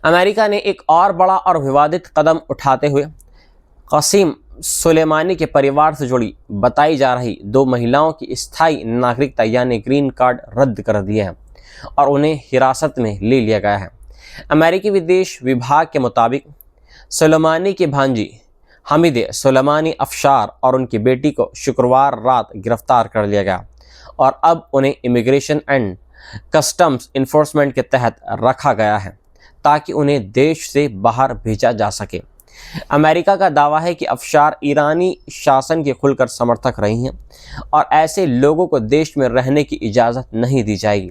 America ने एक और बड़ा और विवादित कदम उठाते हुए क़ासिम सुलेमानी के परिवार से जुड़ी बताई जा रही 2 महिलाओं की स्थायी नागरिकता यानी ग्रीन कार्ड रद्द कर दिए हैं और उन्हें हिरासत में ले लिया गया है। अमेरिकी विदेश विभाग के मुताबिक सुलेमानी की भांजी हमीदे सुलेमानी अफशार और उनकी बेटी को शुक्रवार रात गिरफ्तार कर लिया गया और अब उन्हें इमिग्रेशन एंड कस्टम्स इन्फोर्समेंट के तहत रखा गया है ताकि उन्हें देश से बाहर भेजा जा सके। अमेरिका का दावा है कि अफशार ईरानी शासन के खुलकर समर्थक रही हैं और ऐसे लोगों को देश में रहने की इजाज़त नहीं दी जाएगी।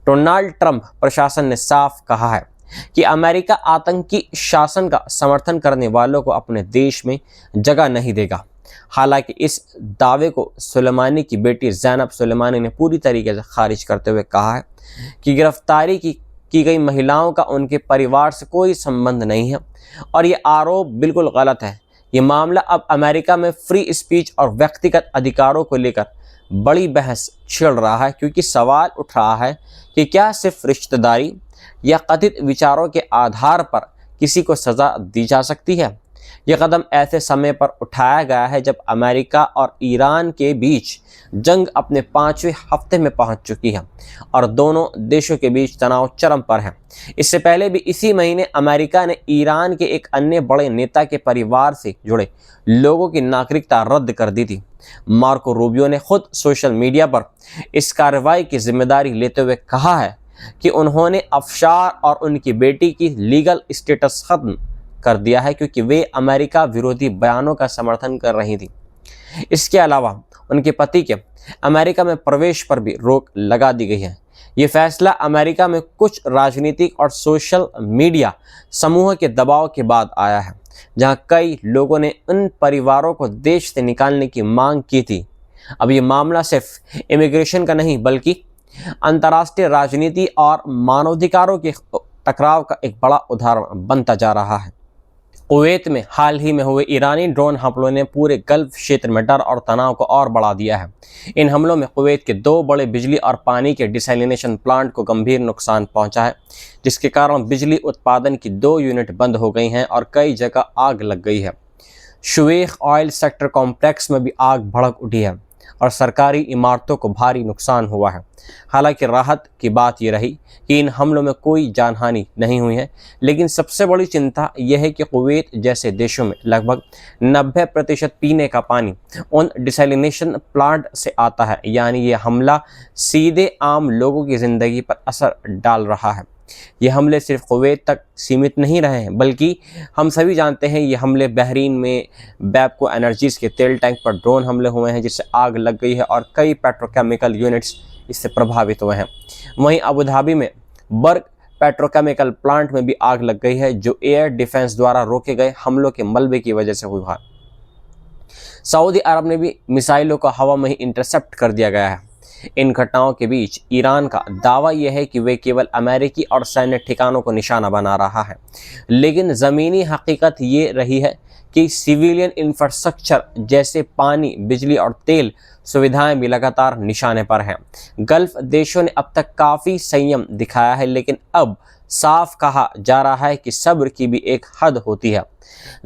डोनाल्ड ट्रंप प्रशासन ने साफ कहा है कि अमेरिका आतंकी शासन का समर्थन करने वालों को अपने देश में जगह नहीं देगा। हालांकि इस दावे को सुलेमानी की बेटी ज़ैनब सुलेमानी ने पूरी तरीके से खारिज करते हुए कहा है कि गिरफ्तारी की गई महिलाओं का उनके परिवार से कोई संबंध नहीं है और ये आरोप बिल्कुल गलत है। ये मामला अब अमेरिका में फ्री स्पीच और व्यक्तिगत अधिकारों को लेकर बड़ी बहस छिड़ रहा है, क्योंकि सवाल उठ रहा है कि क्या सिर्फ रिश्तेदारी या कथित विचारों के आधार पर किसी को सज़ा दी जा सकती है। यह कदम ऐसे समय पर उठाया गया है जब अमेरिका और ईरान के बीच जंग अपने 5वें हफ्ते में पहुंच चुकी है और दोनों देशों के बीच तनाव चरम पर है। इससे पहले भी इसी महीने अमेरिका ने ईरान के एक अन्य बड़े नेता के परिवार से जुड़े लोगों की नागरिकता रद्द कर दी थी। मार्को रूबियो ने खुद सोशल मीडिया पर इस कार्रवाई की जिम्मेदारी लेते हुए कहा है कि उन्होंने अफशार और उनकी बेटी की लीगल स्टेटस खत्म कर दिया है क्योंकि वे अमेरिका विरोधी बयानों का समर्थन कर रही थी। इसके अलावा उनके पति के अमेरिका में प्रवेश पर भी रोक लगा दी गई है। ये फैसला अमेरिका में कुछ राजनीतिक और सोशल मीडिया समूह के दबाव के बाद आया है, जहां कई लोगों ने उन परिवारों को देश से निकालने की मांग की थी। अब ये मामला सिर्फ इमिग्रेशन का नहीं बल्कि अंतर्राष्ट्रीय राजनीति और मानवाधिकारों के टकराव का एक बड़ा उदाहरण बनता जा रहा है। कुवैत में हाल ही में हुए ईरानी ड्रोन हमलों ने पूरे गल्फ क्षेत्र में डर और तनाव को और बढ़ा दिया है। इन हमलों में कुवैत के 2 बड़े बिजली और पानी के डिसैलिनेशन प्लांट को गंभीर नुकसान पहुंचा है, जिसके कारण बिजली उत्पादन की 2 यूनिट बंद हो गई हैं और कई जगह आग लग गई है। शुवेख ऑयल सेक्टर कॉम्प्लेक्स में भी आग भड़क उठी है और सरकारी इमारतों को भारी नुकसान हुआ है। हालांकि राहत की बात यह रही कि इन हमलों में कोई जानहानि नहीं हुई है, लेकिन सबसे बड़ी चिंता यह है कि कुवैत जैसे देशों में लगभग 90% पीने का पानी उन डिसैलिनेशन प्लांट से आता है। यानी यह हमला सीधे आम लोगों की ज़िंदगी पर असर डाल रहा है। ये हमले सिर्फ कुवैत तक सीमित नहीं रहे हैं, बल्कि हम सभी जानते हैं ये हमले बहरीन में बैबको एनर्जीज के तेल टैंक पर ड्रोन हमले हुए हैं, जिससे आग लग गई है और कई पेट्रोकेमिकल यूनिट्स इससे प्रभावित हुए हैं। वहीं अबू धाबी में बर्ग पेट्रोकेमिकल प्लांट में भी आग लग गई है, जो एयर डिफेंस द्वारा रोके गए हमलों के मलबे की वजह से हुआ। सऊदी अरब ने भी मिसाइलों को हवा में ही इंटरसेप्ट कर दिया गया है। इन घटनाओं के बीच ईरान का दावा यह है कि वे केवल अमेरिकी और सैन्य ठिकानों को निशाना बना रहा है, लेकिन ज़मीनी हकीकत ये रही है कि सिविलियन इंफ्रास्ट्रक्चर जैसे पानी, बिजली और तेल सुविधाएं भी लगातार निशाने पर हैं। गल्फ देशों ने अब तक काफ़ी संयम दिखाया है, लेकिन अब साफ कहा जा रहा है कि सब्र की भी एक हद होती है।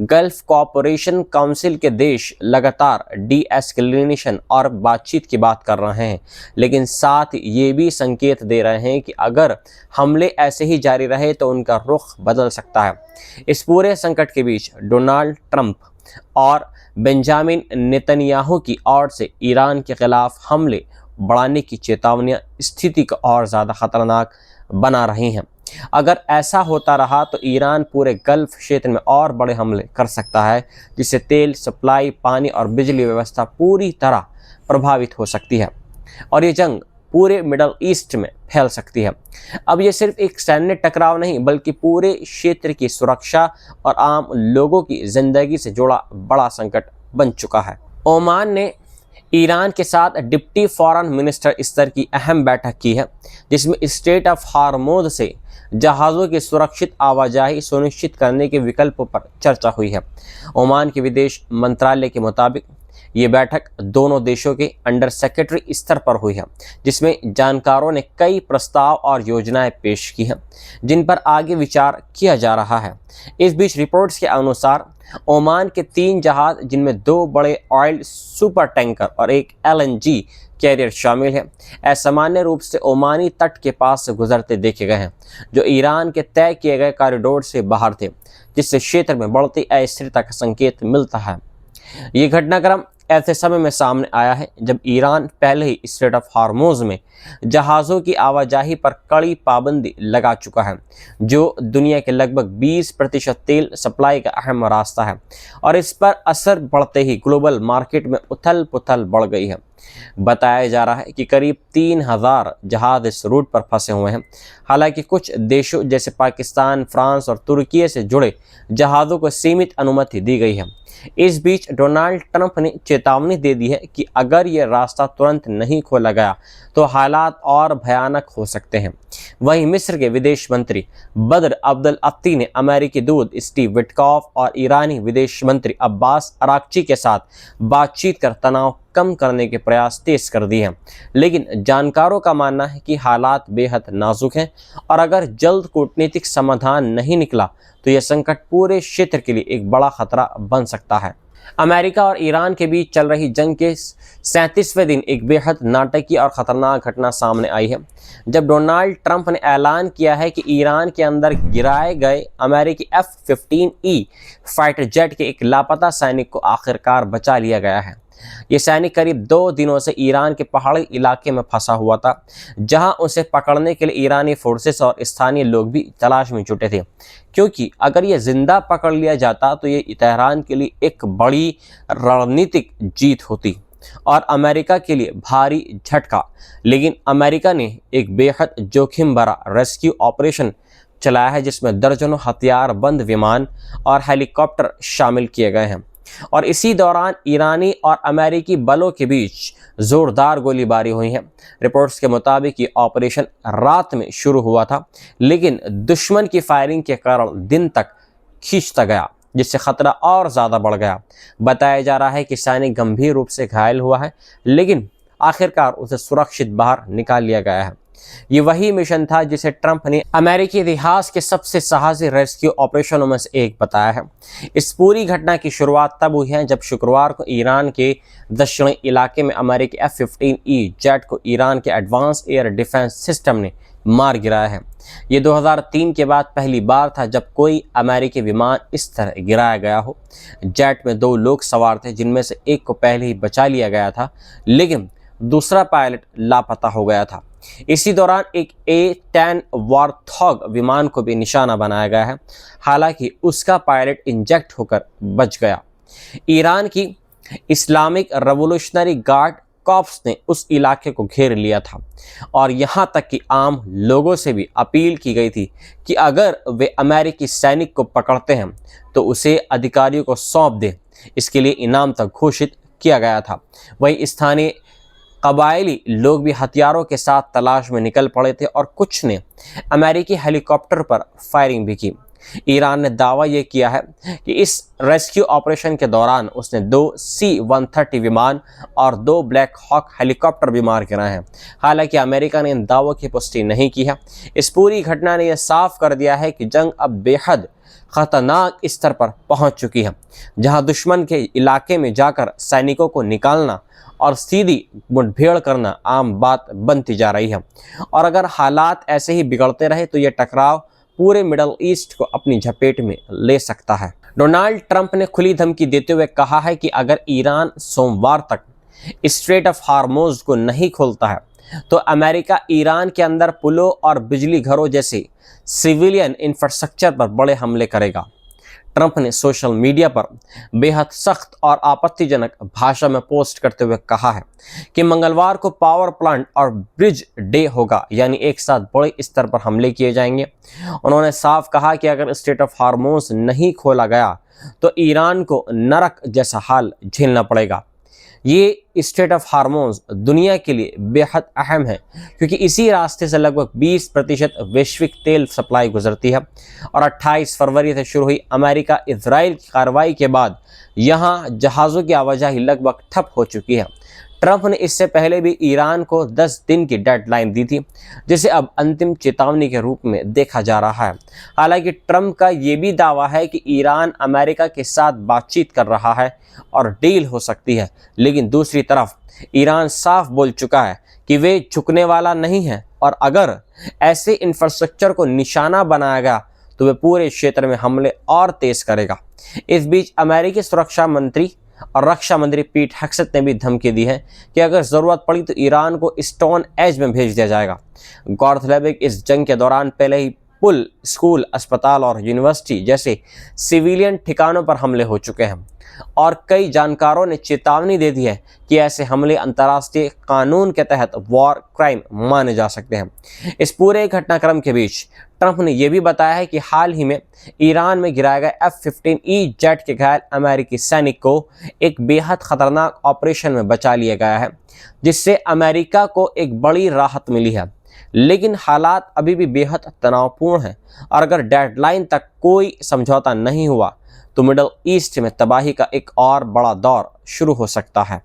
गल्फ कोऑपरेशन काउंसिल के देश लगातार डी-एस्केलेशन और बातचीत की बात कर रहे हैं, लेकिन साथ ये भी संकेत दे रहे हैं कि अगर हमले ऐसे ही जारी रहे तो उनका रुख बदल सकता है। इस पूरे संकट के बीच डोनाल्ड ट्रंप और बेंजामिन नेतन्याहू की ओर से ईरान के खिलाफ हमले बढ़ाने की चेतावनियां स्थिति को और ज़्यादा खतरनाक बना रही हैं। अगर ऐसा होता रहा तो ईरान पूरे गल्फ क्षेत्र में और बड़े हमले कर सकता है, जिससे तेल सप्लाई, पानी और बिजली व्यवस्था पूरी तरह प्रभावित हो सकती है और ये जंग पूरे मिडल ईस्ट में फैल सकती है। अब ये सिर्फ एक सैन्य टकराव नहीं, बल्कि पूरे क्षेत्र की सुरक्षा और आम लोगों की ज़िंदगी से जुड़ा बड़ा संकट बन चुका है। ओमान ने ईरान के साथ डिप्टी फॉरेन मिनिस्टर स्तर की अहम बैठक की है, जिसमें स्ट्रेट ऑफ हार्मोज से जहाज़ों की सुरक्षित आवाजाही सुनिश्चित करने के विकल्पों पर चर्चा हुई है। ओमान के विदेश मंत्रालय के मुताबिक ये बैठक दोनों देशों के अंडर सेक्रेटरी स्तर पर हुई है, जिसमें जानकारों ने कई प्रस्ताव और योजनाएं पेश की हैं, जिन पर आगे विचार किया जा रहा है। इस बीच रिपोर्ट्स के अनुसार ओमान के 3 जहाज, जिनमें 2 बड़े ऑयल सुपर टैंकर और एक LNG कैरियर शामिल है, असामान्य रूप से ओमानी तट के पास से गुजरते देखे गए हैं, जो ईरान के तय किए गए कॉरिडोर से बाहर थे, जिससे क्षेत्र में बढ़ती अस्थिरता का संकेत मिलता है। ये घटनाक्रम ऐसे समय में सामने आया है जब ईरान पहले ही स्ट्रेट ऑफ हार्मोज में जहाज़ों की आवाजाही पर कड़ी पाबंदी लगा चुका है, जो दुनिया के लगभग 20% तेल सप्लाई का अहम रास्ता है, और इस पर असर पड़ते ही ग्लोबल मार्केट में उथल पुथल बढ़ गई है। बताया जा रहा है कि करीब 3000 जहाज इस रूट पर फंसे हुए हैं। हालांकि कुछ देशों जैसे पाकिस्तान, फ्रांस और तुर्की से जुड़े जहाज़ों को सीमित अनुमति दी गई है। इस बीच डोनाल्ड ट्रंप ने चेतावनी दे दी है कि अगर ये रास्ता तुरंत नहीं खोला गया तो हालात और भयानक हो सकते हैं। वहीं मिस्र के विदेश मंत्री बदर अब्दुल अत्ती ने अमेरिकी दूत स्टीव विटकॉफ और ईरानी विदेश मंत्री अब्बास अराक्ची के साथ बातचीत कर तनाव कम करने के प्रयास तेज कर दिए हैं, लेकिन जानकारों का मानना है कि हालात बेहद नाजुक हैं और अगर जल्द कूटनीतिक समाधान नहीं निकला तो यह संकट पूरे क्षेत्र के लिए एक बड़ा खतरा बन सकता है। अमेरिका और ईरान के बीच चल रही जंग के 37वें दिन एक बेहद नाटकीय और ख़तरनाक घटना सामने आई है, जब डोनाल्ड ट्रंप ने ऐलान किया है कि ईरान के अंदर गिराए गए अमेरिकी F-15E फाइटर जेट के एक लापता सैनिक को आखिरकार बचा लिया गया है। ये सैनिक करीब 2 दिनों से ईरान के पहाड़ी इलाके में फंसा हुआ था, जहां उसे पकड़ने के लिए ईरानी फोर्सेस और स्थानीय लोग भी तलाश में जुटे थे, क्योंकि अगर ये जिंदा पकड़ लिया जाता तो ये तेहरान के लिए एक बड़ी रणनीतिक जीत होती और अमेरिका के लिए भारी झटका। लेकिन अमेरिका ने एक बेहद जोखिम भरा रेस्क्यू ऑपरेशन चलाया है, जिसमें दर्जनों हथियारबंद विमान और हेलीकॉप्टर शामिल किए गए हैं, और इसी दौरान ईरानी और अमेरिकी बलों के बीच जोरदार गोलीबारी हुई है। रिपोर्ट्स के मुताबिक ये ऑपरेशन रात में शुरू हुआ था, लेकिन दुश्मन की फायरिंग के कारण दिन तक खींचता गया, जिससे खतरा और ज़्यादा बढ़ गया। बताया जा रहा है कि सैनिक गंभीर रूप से घायल हुआ है, लेकिन आखिरकार उसे सुरक्षित बाहर निकाल लिया गया है। ये वही मिशन था जिसे ट्रंप ने अमेरिकी इतिहास के सबसे साहसी रेस्क्यू ऑपरेशनों में से एक बताया है। इस पूरी घटना की शुरुआत तब हुई है जब शुक्रवार को ईरान के दक्षिणी इलाके में अमेरिकी F-15E जेट को ईरान के एडवांस एयर डिफेंस सिस्टम ने मार गिराया है। ये 2003 के बाद पहली बार था जब कोई अमेरिकी विमान इस तरह गिराया गया हो। जेट में 2 लोग सवार थे, जिनमें से एक को पहले ही बचा लिया गया था, लेकिन दूसरा पायलट लापता हो गया था। इसी दौरान एक A-10 वॉरथॉग विमान को भी निशाना बनाया गया है, हालांकि उसका पायलट इंजेक्ट होकर बच गया। ईरान की इस्लामिक रेवोल्यूशनरी गार्ड कॉप्स ने उस इलाके को घेर लिया था और यहाँ तक कि आम लोगों से भी अपील की गई थी कि अगर वे अमेरिकी सैनिक को पकड़ते हैं तो उसे अधिकारियों को सौंप दें। इसके लिए इनाम तक घोषित किया गया था। वहीं स्थानीय कबायली लोग भी हथियारों के साथ तलाश में निकल पड़े थे और कुछ ने अमेरिकी हेलीकॉप्टर पर फायरिंग भी की। ईरान ने दावा यह किया है कि इस रेस्क्यू ऑपरेशन के दौरान उसने 2 C-130 विमान और 2 ब्लैक हॉक हेलीकॉप्टर भी मार गिराए हैं। हालांकि अमेरिका ने इन दावों की पुष्टि नहीं की है। इस पूरी घटना ने यह साफ कर दिया है कि जंग अब बेहद खतरनाक स्तर पर पहुंच चुकी है, जहां दुश्मन के इलाके में जाकर सैनिकों को निकालना और सीधी मुठभेड़ करना आम बात बनती जा रही है। और अगर हालात ऐसे ही बिगड़ते रहे तो यह टकराव पूरे मिडल ईस्ट को अपनी झपेट में ले सकता है। डोनाल्ड ट्रंप ने खुली धमकी देते हुए कहा है कि अगर ईरान सोमवार तक स्ट्रेट ऑफ हार्मोज को नहीं खोलता है तो अमेरिका ईरान के अंदर पुलों और बिजली घरों जैसे सिविलियन इंफ्रास्ट्रक्चर पर बड़े हमले करेगा। ट्रंप ने सोशल मीडिया पर बेहद सख्त और आपत्तिजनक भाषा में पोस्ट करते हुए कहा है कि मंगलवार को पावर प्लांट और ब्रिज डे होगा, यानी एक साथ बड़े स्तर पर हमले किए जाएंगे। उन्होंने साफ कहा कि अगर स्ट्रेट ऑफ हार्मोज नहीं खोला गया तो ईरान को नरक जैसा हाल झेलना पड़ेगा। ये स्ट्रेट ऑफ हार्मोन्स दुनिया के लिए बेहद अहम है, क्योंकि इसी रास्ते से लगभग 20% वैश्विक तेल सप्लाई गुजरती है। और 28 फरवरी से शुरू हुई अमेरिका इजराइल की कार्रवाई के बाद यहाँ जहाज़ों की आवाजाही लगभग ठप हो चुकी है। ट्रंप ने इससे पहले भी ईरान को 10 दिन की डेडलाइन दी थी, जिसे अब अंतिम चेतावनी के रूप में देखा जा रहा है। हालांकि ट्रंप का ये भी दावा है कि ईरान अमेरिका के साथ बातचीत कर रहा है और डील हो सकती है, लेकिन दूसरी तरफ ईरान साफ बोल चुका है कि वे झुकने वाला नहीं है और अगर ऐसे इंफ्रास्ट्रक्चर को निशाना बनाएगा तो वे पूरे क्षेत्र में हमले और तेज करेगा। इस बीच अमेरिकी सुरक्षा मंत्री और रक्षा मंत्री पीट हेक्सेट ने भी धमकी दी है कि अगर जरूरत पड़ी तो ईरान को स्टोन एज में भेज दिया जाएगा। गौरतलब है कि इस जंग के दौरान पहले ही पुल, स्कूल, अस्पताल और यूनिवर्सिटी जैसे सिविलियन ठिकानों पर हमले हो चुके हैं और कई जानकारों ने चेतावनी दे दी है कि ऐसे हमले अंतर्राष्ट्रीय कानून के तहत वॉर क्राइम माने जा सकते हैं। इस पूरे घटनाक्रम के बीच ट्रंप ने यह भी बताया है कि हाल ही में ईरान में गिराए गए F-15E जेट के घायल अमेरिकी सैनिक को एक बेहद खतरनाक ऑपरेशन में बचा लिया गया है, जिससे अमेरिका को एक बड़ी राहत मिली है। लेकिन हालात अभी भी बेहद तनावपूर्ण हैं और अगर डेडलाइन तक कोई समझौता नहीं हुआ तो मिडल ईस्ट में तबाही का एक और बड़ा दौर शुरू हो सकता है।